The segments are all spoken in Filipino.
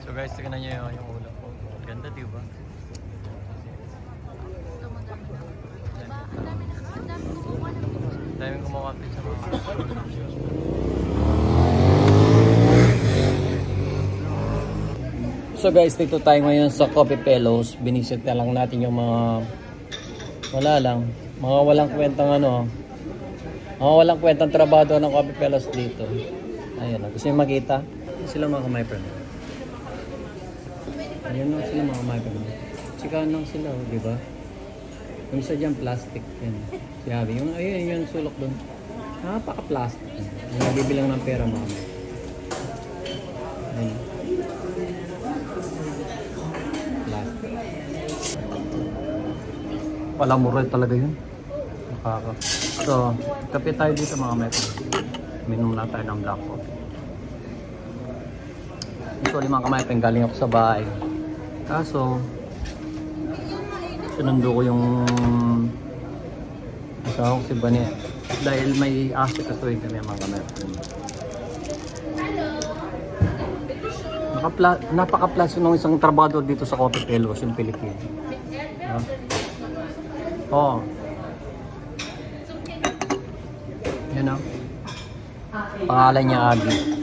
So guys, tignan nyo yung ulam ko. Ganda, diba? Daming kumakapit sa mga. So guys, dito tayo ngayon sa Coffee Fellows. Binisit na lang natin yung mga mga walang kwentang mga walang kwentang trabaho ng Coffee Fellows dito. Ayun, gusto nyo makita? Sila mga my-friend. Ayun lang sila mga my-friend. Chikahan lang sila, di ba? Yung isa dyan, plastic. Yan. Siyabi. Ayun, yung sulok doon. Napaka-plastic. Yung nabibilang ng pera mga. Ayun. Plastic. Palamura talaga yun. Nakaka. So, kape tayo dito mga my-friend. Minom lang tayo ng black coffee. Usually mga my-friend, galing ako sa bahay. Kaso, sinundo ko yung asawa ko si Bani dahil may aso kasuhin kami mga my-friend. Napaka-plus ng isang trabador dito sa Coffee Fellows, yung Pilipino. Oo. Yan o. Pangalan niya Abby.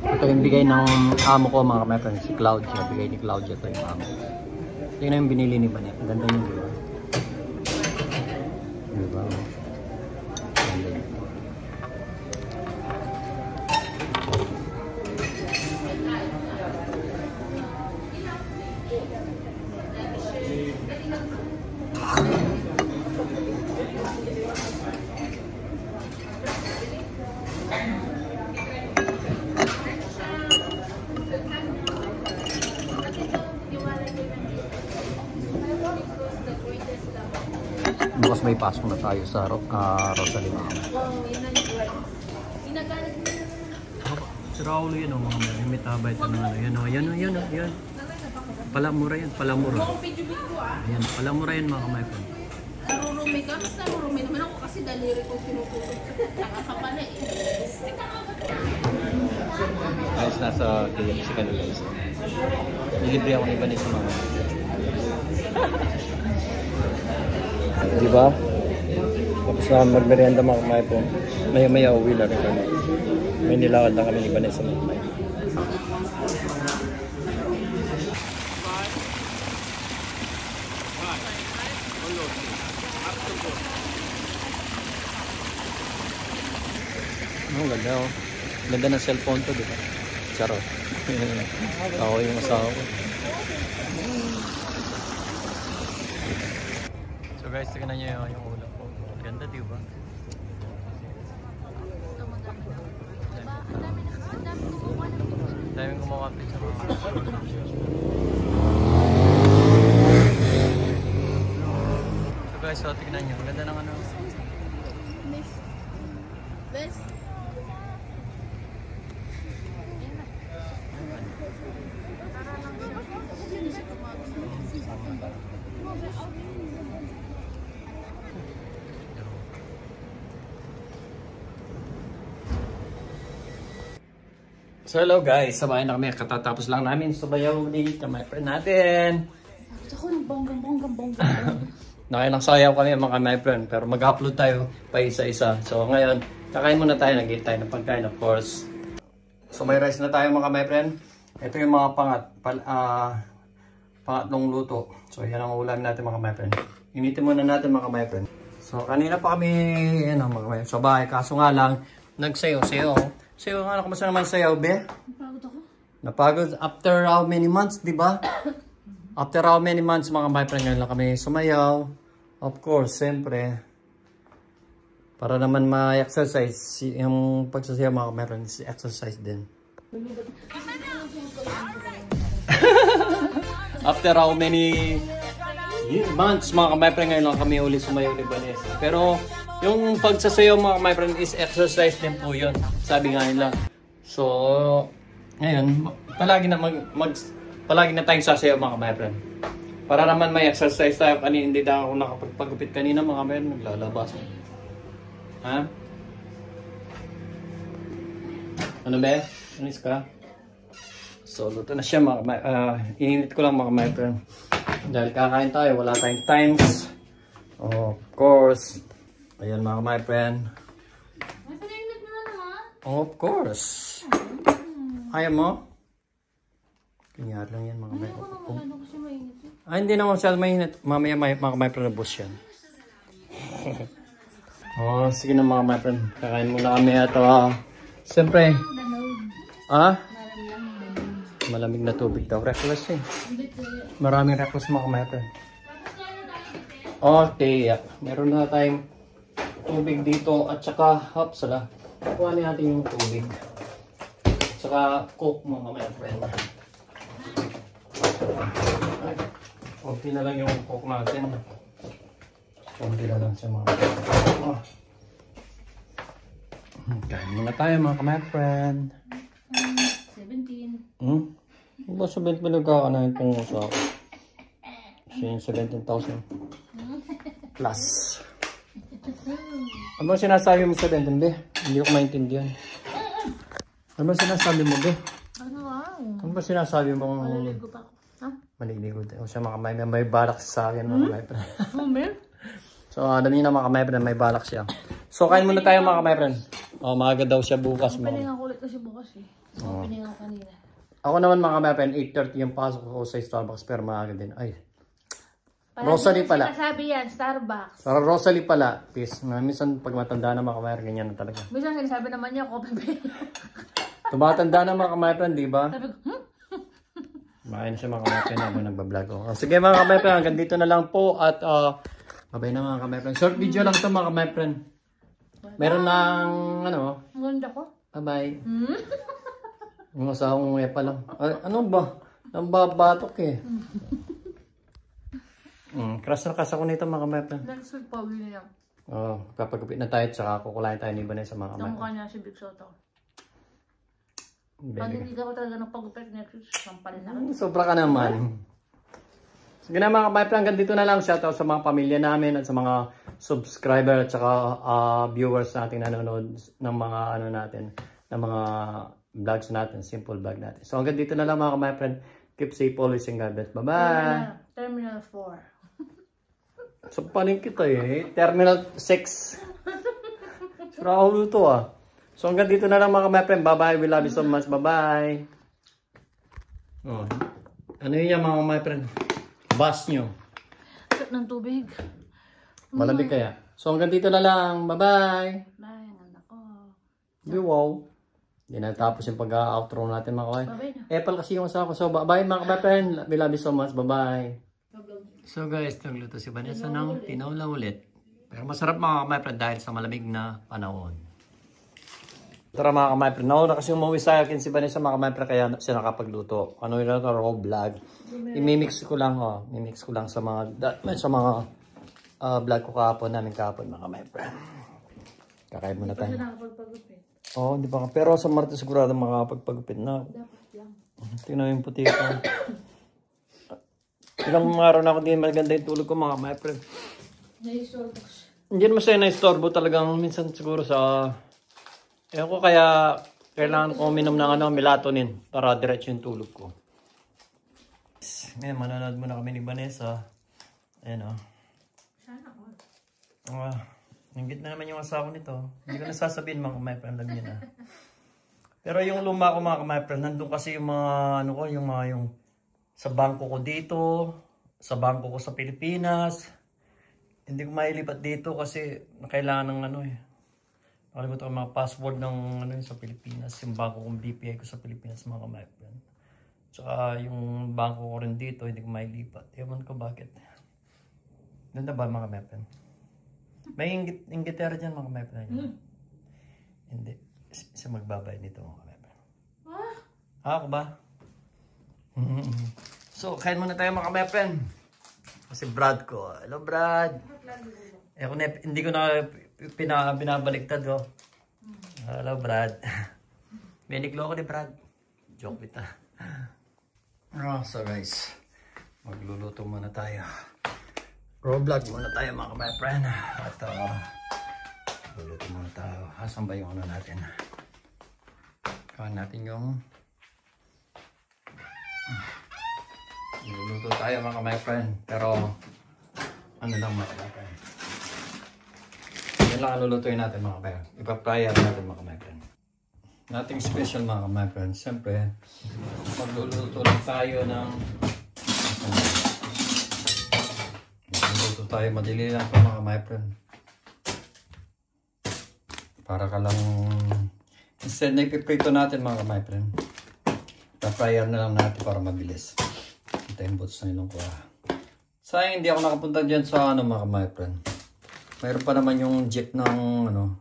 Ito yung bigay ng amo ko mga my-friend, si Claudia. Bigay ni Claudia ito yung amo. Tingnan yung binili ni Bani. Ang ganda yung diba? Diba? Ganda yun. Bukas may pasok na tayo sa Rosalima. Si Raulo yun o mga may tabay ito ng yan. Palamura yan, palamura. Ayan, palamura yan mga my-friend. Narurumi ka, mas narurumi naman ako kasi daliri ko pinuputok. Nakakapala eh. Guys, nasa KFC ka nila isa. Nilibre ako ni Vanessa mga. Diba? Tapos na magmerienda mga my-friend. Maya-maya uwi na rin kami. May nilakad na kami ni Vanessa mga my-friend. Ang ganda oh. Ganda ng cellphone to, diba? Charot. Ako yung asawa ko. So guys, tignan nyo yung ulam ko. Ganda, diba? Daming kumakapit sa mga. So guys, so tignan nyo. Ganda ng Best. So hello guys, sabayan na kami. Katatapos lang namin subayaw dito my friend natin. Ako ng bonggang. Nakailang kami mga my friend, pero mag-upload tayo pa isa-isa. So ngayon, kakain muna tayo, nag-eat tayo ng pagkain of course. So may rice na tayo mga my friend. Ito yung mga pangatlong luto. So yan ang ulam natin mga my friend. Initin muna natin mga my friend. So kanina pa kami mga my friend, sa bahay, kaso nga lang nagsayaw-sayaw. Sayo, ano kumusta naman sayaw, be? Napagod ako. Napagod after how many months, di ba? After how many months mga my friend, ngayon lang kami sumayaw. Of course, siyempre, para naman ma-exercise, yung pagsasayaw mga my friend, exercise din. After how many months mga my friend, ngayon lang kami uli sumayaw ni Vanessa. Pero, yung pagsasayaw mga my friend is exercise din po yun. Sabi nga nila. So, ngayon, palagi na tayong sasayaw mga my friend. Para naman may exercise tayo. Kanina hindi na ako nakapagpagupit kanina mga men. Naglalabas. Ha? Ano ba? Anis ka? So, luto na siya mga init ko lang mga my friend. Dahil kakain tayo, wala tayong times. Oh, of course. Ayan mga my friend. Masalainit mo na naman. Of course. Ayaw mo? Kanyari lang yan mga my friend. Ano kasi mainit eh. Ay, hindi naman siya mainit. Mamaya mga my friend na bus yan. Oh, sige na mga my friend. Kakain muna kami at siyempre. Malamig na tubig daw. Reckless eh. Maraming reckless mga my friend. Okay, meron na tayong tubig dito at saka hapsala. Kuhanin natin yung tubig. At saka coke mga my friend. Konti na lang yung coke natin. Konti na lang siya mga my friend. Kain muna tayo mga my friend. 17. Ba sabihin pa nagkakanahin itong sa kasi yung 17,000 plus. Ano ba sinasabi mo sa 17, be? Hindi ko maintindihan. Ano ba sinasabi mo, be? Ano ba sinasabi mo? Maliligo pa ako. Ha? Maliligo tayo. O siya mga may balak sa akin mga my friend. So, alam niyo na mga my friend, may balak siya. So, kain muna tayo mga my friend. Maaga daw siya bukas. Piningan ko ulit kasi bukas eh. Piningan ko kanina. Ako naman mga my friend, 8:30 yung pasok ko sa Starbucks pero maaga din. Ay. Rosalie pala. Sinasabi yan, Starbucks. Para Rosalie pala. Peace. Minsan pag matanda na mga my friend, ganyan na talaga. Minsan sinasabi naman niya, coffee bean. Tumatanda na mga my friend, di ba? Sabi ko, Makain siya mga my friend habang nagbablog ko. Sige mga my friend, hanggang dito na lang po at babay na mga my friend. Short video lang to mga my friend. Meron ng ano? Ang ganda ko. Bye-bye. Yung asawang pa lang. Ano ba? Nambabatok eh. Crush na crush ako nito mga my friend. Next week pa, uwi na lang. Kapagupit na tayo at saka kukulain tayo ni Vanessa mga my friend. Kamukha niya si Big Soto. Pag hindi ka pa talaga nagpagupit next week, sampalin na ka. Sobra ka naman. Sige na mga my friend, hanggang dito na lang. Shoutout sa mga pamilya namin at sa mga subscriber at saka viewers natin nanonood ng mga ano natin, ng mga vlogs natin, simple vlog natin. So hanggang dito na lang mga my friend. Keep safe always and God bless. Bye-bye. Terminal 4. So paling kita eh. Terminal 6. Sirahulo to ah. So hanggang dito na lang mga my friend. Bye-bye. We love you so much. Bye-bye. Oh. Ano yun mga my friend? Bus nyo. Ng tubig. Malamig kaya. So hanggang dito na lang. Bye-bye. Bye, anak ko. Wow. Hindi na tapos yung pag-outro natin mga kaway. Bye-bye na. Apple kasi yung asawa ko. So bye mga friend. We love you so much. Bye-bye. So guys, nagluto si Vanessa ng tinola ulit. Pero masarap mga friend dahil sa malamig na panahon. Tara mga friend. Nauna kasi umuwi sa akin si Vanessa mga friend kaya siya nakapagluto. Ano yun ito? Raw vlog. I-mix ko lang mimix ko lang sa mga vlog ko kahapon namin kahapon mga friend. Kakain muna tayo. Kasi nakapagpagupit. Oo, di ba? Pero sa Martes sigurado makapagpagupit na. Dapat lang. Tingnan mo yung puti ko. Ilang araw na ako din maganda yung tulog ko mga my friend. Naisorbo. Hindi naman siya na-istorbo talagang minsan siguro sa... Ewan ko kaya kailangan ko uminom ng melatonin para diretso yung tulog ko. Ngayon, manonood muna kami ni Vanessa. Ayan o. Sana all. Nanggit na naman yung asawa nito. Hindi ko nasasabihin mga my friend lang yun Pero yung luma ko mga my friend, nandun kasi yung mga yung sa bangko ko dito, sa bangko ko sa Pilipinas. Hindi ko mailipat dito kasi kailangan ng nakalimutan ko mga password ng sa Pilipinas, yung bangko kong BPI ko sa Pilipinas mga my friend. Tsaka yung bangko ko rin dito, hindi ko mailipat. Ewan ko bakit. Ganda ba mga my friend? May inggitera dyan mga my friend. Hindi. Isa magbabay nito mga my friend. Ako ba? So, kain muna tayo mga my friend. Kasi Brad ko. Hello Brad. Hindi ko na binabaliktad ko. Hello Brad. Biniklo ako ni Brad. Joke kita. So guys. Magluluto muna tayo. Raw vlog muna tayo mga my friend. At luluto muna tayo. Asan ba yung ano natin? Kawan natin yung luluto tayo mga my friend. Pero ano lang mga my friend. Yan lang ang lulutuin natin mga my friend. Ipa-fryer natin mga my friend. Nothing special mga my friend. Siyempre magluluto lang tayo ng magluluto tayo. Madali lang ito mga my friend. Para ka lang instead na ipiprito natin mga my friend. Pa-fryer na lang natin para mabilis. Ito yung boots na ilong ko. Sayang hindi ako nakapunta dyan sa ano mga my friend. Mayroon pa naman yung jeep ng ano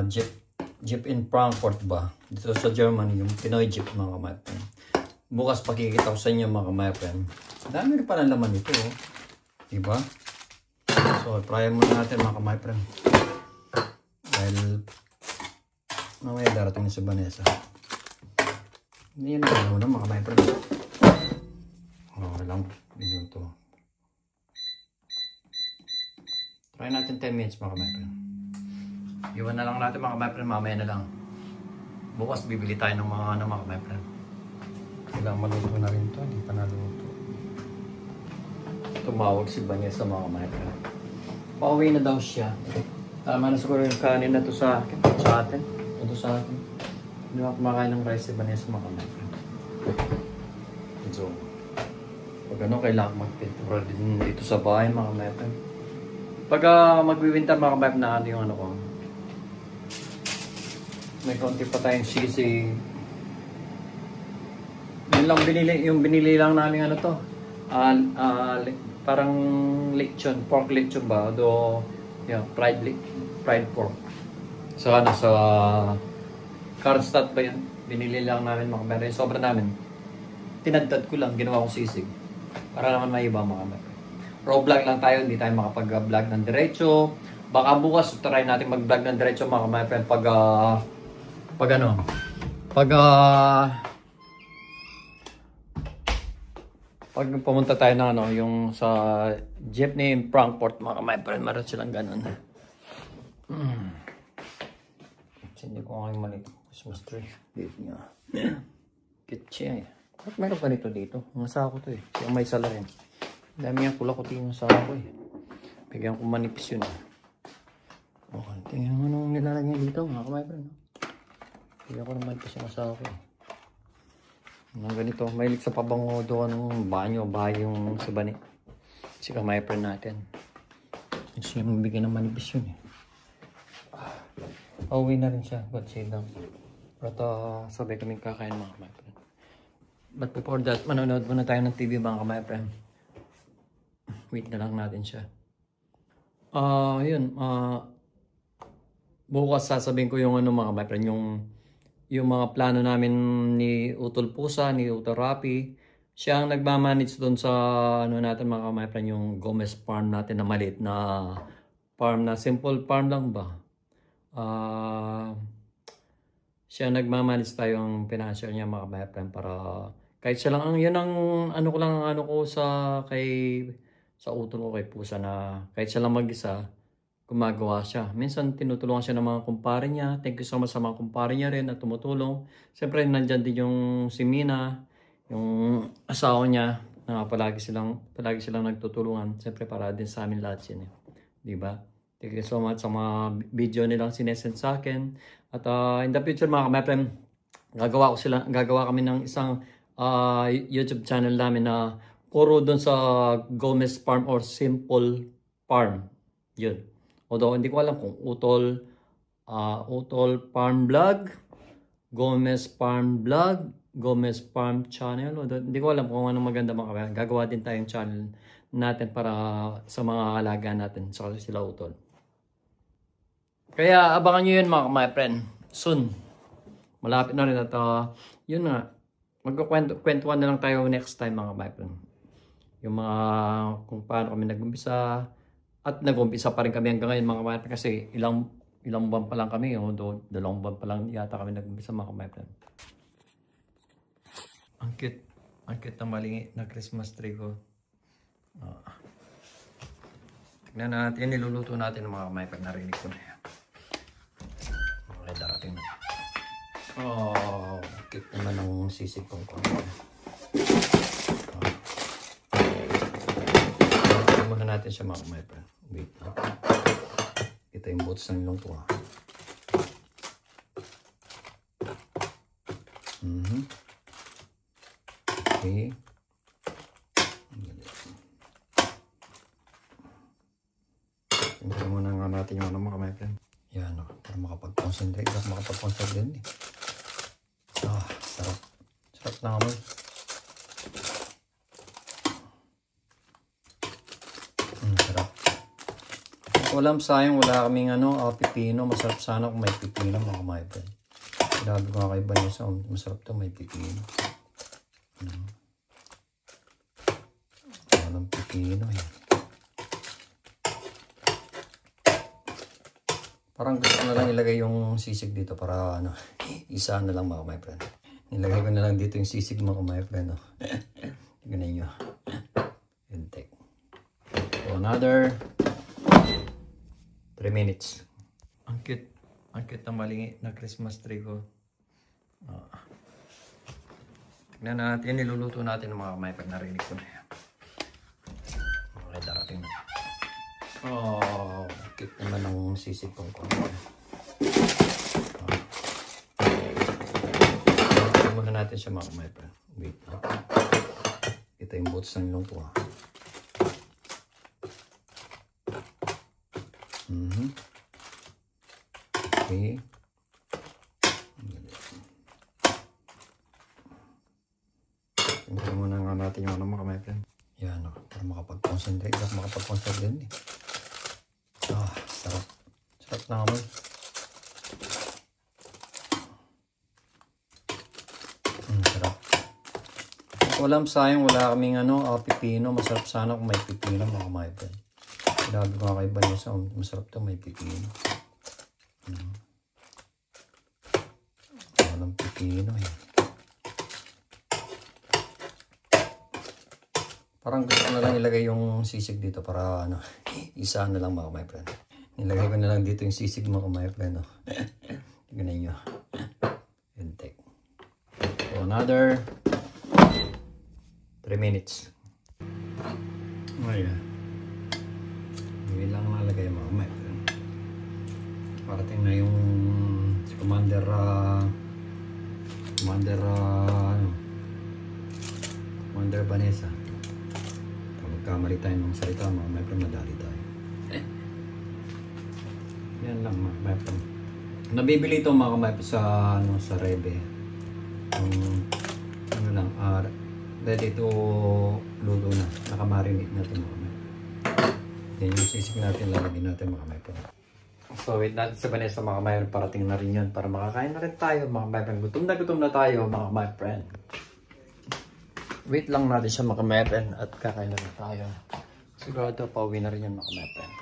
jeep in Frankfurt ba? Dito sa Germany, yung Pinoy jeep mga my friend. Bukas pakikita ko sa inyo mga my friend. Dami rin pala laman ito. Oh. Diba? So, fryer muna natin mga my friend. Dahil mamaya darating na si Vanessa. Hindi yan na muna mga my friend. Okay lang. Minuto. Try natin 10 minutes mga my friend. Iwan na lang natin mga my friend. Mamaya na lang. Bukas bibili tayo ng mga ano mga my friend. Kailangan maluto na rin ito. Hindi pa naluto. Tumawag si Vanessa mga my friend. Pauwi na daw siya. Tama na siguro yung kanin na to sa akin. Sa atin. Ito sa atin. Hindi ako kumakain ng rice si Vanessa mga my friend. So, pag ano, kailangan magpintura din dito sa bahay mga my friend. Pag magwiwinter mga my friend na ano yung ano ko. May konti pa tayong sisi. Yun lang binili, yung binili lang namin ano to. Parang lechon, pork lechon ba? Do yeah, fried pork. So ano, sa Karlstad ba yan? Binili lang namin mga meron. Sobra namin. Tinadtad ko lang, ginawa kong sisig. Para naman may iba mga meron. Raw vlog lang tayo, hindi tayo makapag-vlog ng diretso. Baka bukas try natin mag-vlog ng diretso mga my friend pag pumunta tayo na ano, yung sa jeepney in Frankfurt mga my friend, meron silang ganun. Hindi ko ngayon maliit Christmas tree. Dito nga. Kitchen eh. Bakit meron ganito dito? Ang sako to eh. Siya may sala rin. Dami nga kulakutin yung sako eh. Bigyan ko manipis yun eh. Okay, tingnan mo nung nilalagyan dito mga my friend. Bigyan ko naman manipis yung sako eh. Nang ganito, mahilig sa pabango doon ng banyo, bahay yung sa bani. Kasi my friend natin. Kasi yung bigyan ng manipis yun eh. Pauwi na rin siya, but say lang. But sabay kaming kakain mga my friend. But before that, manonood muna tayo ng TV mga my friend. Wait na lang natin siya. Yun. Bukas sasabihin ko yung ano mga my friend, yung mga plano namin ni Utol Pusa, ni Utol Rapi. Siya ang nagmamanage doon sa ano natin mga my friend, yung Gomez Farm natin na maliit na farm na simple farm lang ba? Siya nagmamanage tayo ang financial niya mga my friend para kahit siya lang ang yun ang ano ko lang ano ko sa Utol ko kay Pusa na kahit siya lang mag-isa gumagawa siya. Minsan tinutulungan siya ng mga kumpare niya. Thank you so much sa mga kumpare niya rin na tumutulong. Siyempre nandyan din yung si Mina, yung asawa niya na palagi silang nagtutulungan. Siyempre para din sa amin lahat yun eh. Diba? Thank you so much sa mga video nilang sinesend sa akin. At in the future mga kapatid, gagawa kami ng isang YouTube channel namin na puro doon sa Gomez Farm or Simple Farm. Yun. Although hindi ko alam kung Utol Farm Vlog, Gomez Farm Vlog, Gomez Farm Channel. Hindi ko alam kung anong maganda mga kapatid. Gagawa din tayong channel natin para sa mga alaga natin sa sila Utol. Kaya abangan nyo yun mga friend. Soon. Malapit na rin at yun nga. Magkukwentuhan na lang tayo next time mga friend. Yung mga kung paano kami nag-umpisa. At nag-umpisa pa rin kami hanggang ngayon mga friend. Kasi ilang buwan pa lang kami. Dalawang buwan pa lang yata kami nag-umpisa mga friend. Ang cute. Ang cute na maliit na Christmas tree ko. Tignan natin, niluluto natin ng mga kamay pag narinig ko na yan. Okay, darating na. Oh, cute naman ang sisig kong konti. Muna natin siya mga kamay pa. Wait lang. Ito yung boots ng ilong ko. Okay. Tingnan muna nga natin yung ano mga kamay pa. Yan o. Para makapag-concentrate. Makapag-concentrate din eh. Sarap. Sarap na naman. Sarap. Walang sayang, wala kaming pipino. Masarap sana kung may pipino mga kamay pa. Sinabi ko nga kay Vanessa, masarap to may pipino. Walang pipino eh. Parang gusto na lang ilagay yung sisig dito para isa na lang mga my friend. Nilagay ko na lang dito yung sisig mga my friend. Tignan nyo. Intake. So another 3 minutes. Ang cute. Ang cute na maliit na Christmas tree ko. Tignan natin, niluluto natin ng mga kamay pag narinig ko na yan. Okay, darating na. Oh, cute naman ang sisig kong konti. Muna natin siya mga kamay pa. Wait lang. Ito yung boots ng ilong ko. Okay. Tingnan muna nga natin yung mga kamay pa. Yan o. Para makapag-concentrate. Makapag-concentrate din eh. Sarap. Sarap na naman. Sarap. Walang sayang, wala kaming pipino. Masarap sana kung may pipino mga kamay pa. Sinabi ko nga kay Vanessa, masarap to may pipino. Walang pipino eh. Parang gusto ko na lang ilagay yung sisig dito para isa na lang mga my friend. Nilagay ko na lang dito yung sisig mga my friend. Tignan nyo. Intake. So another 3 minutes. Ayan. Hindi lang nalagay mga my friend. Parating na yung si Commander Vanessa. Kamali tayo ng salita mga my friend, madali tayo. Yan lang mga my friend. Nabibili ito mga my friend sa Rebe. Ready to luto na. Nakamarinate na ito mga my friend. Yan yung sisig natin, lalagyan natin mga my friend. So wait natin sa Vanessa mga my friend, parating na rin yun para makakain na rin tayo mga my friend. Gutom na tayo mga my friend. Wait lang natin siya mga my friend at kakain na rin tayo. Sigurado pauwi na rin yan mga my friend.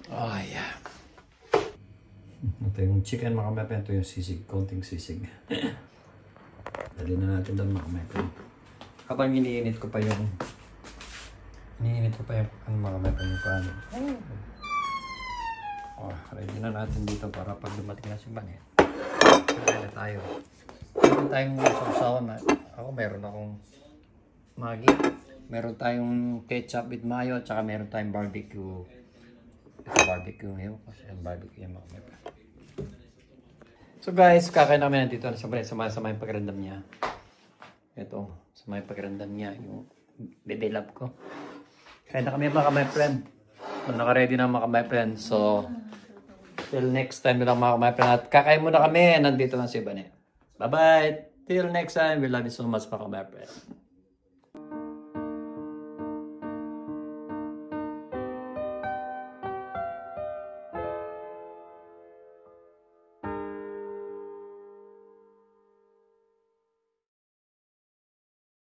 Oh yeah. Ito yung chicken mga my friend. Ito yung sisig. Konting sisig. Dali na natin doon mga my friend. Habang iniinit ko pa yung mga my friend yung paano. Ready na natin dito para pag dumating na si Banet. Kaya na tayo. Meron tayong sausawan na. Ako meron akong Maggi. Meron tayong ketchup with mayo. At saka meron tayong barbecue. Ito barbecue ngayon. Kasi yung barbecue yung mga meron. So guys, kakain namin nandito na sa may pakiramdam niya. Ito, sa may pakiramdam niya. Yung baby love ko. Kaya na kami mga my friend. Naka-ready na mga my friend. So, till next time na lang mga my friend. At kakain muna kami. Nandito na si Banet. Bye-bye. Till next time. We love you so much mga my friend.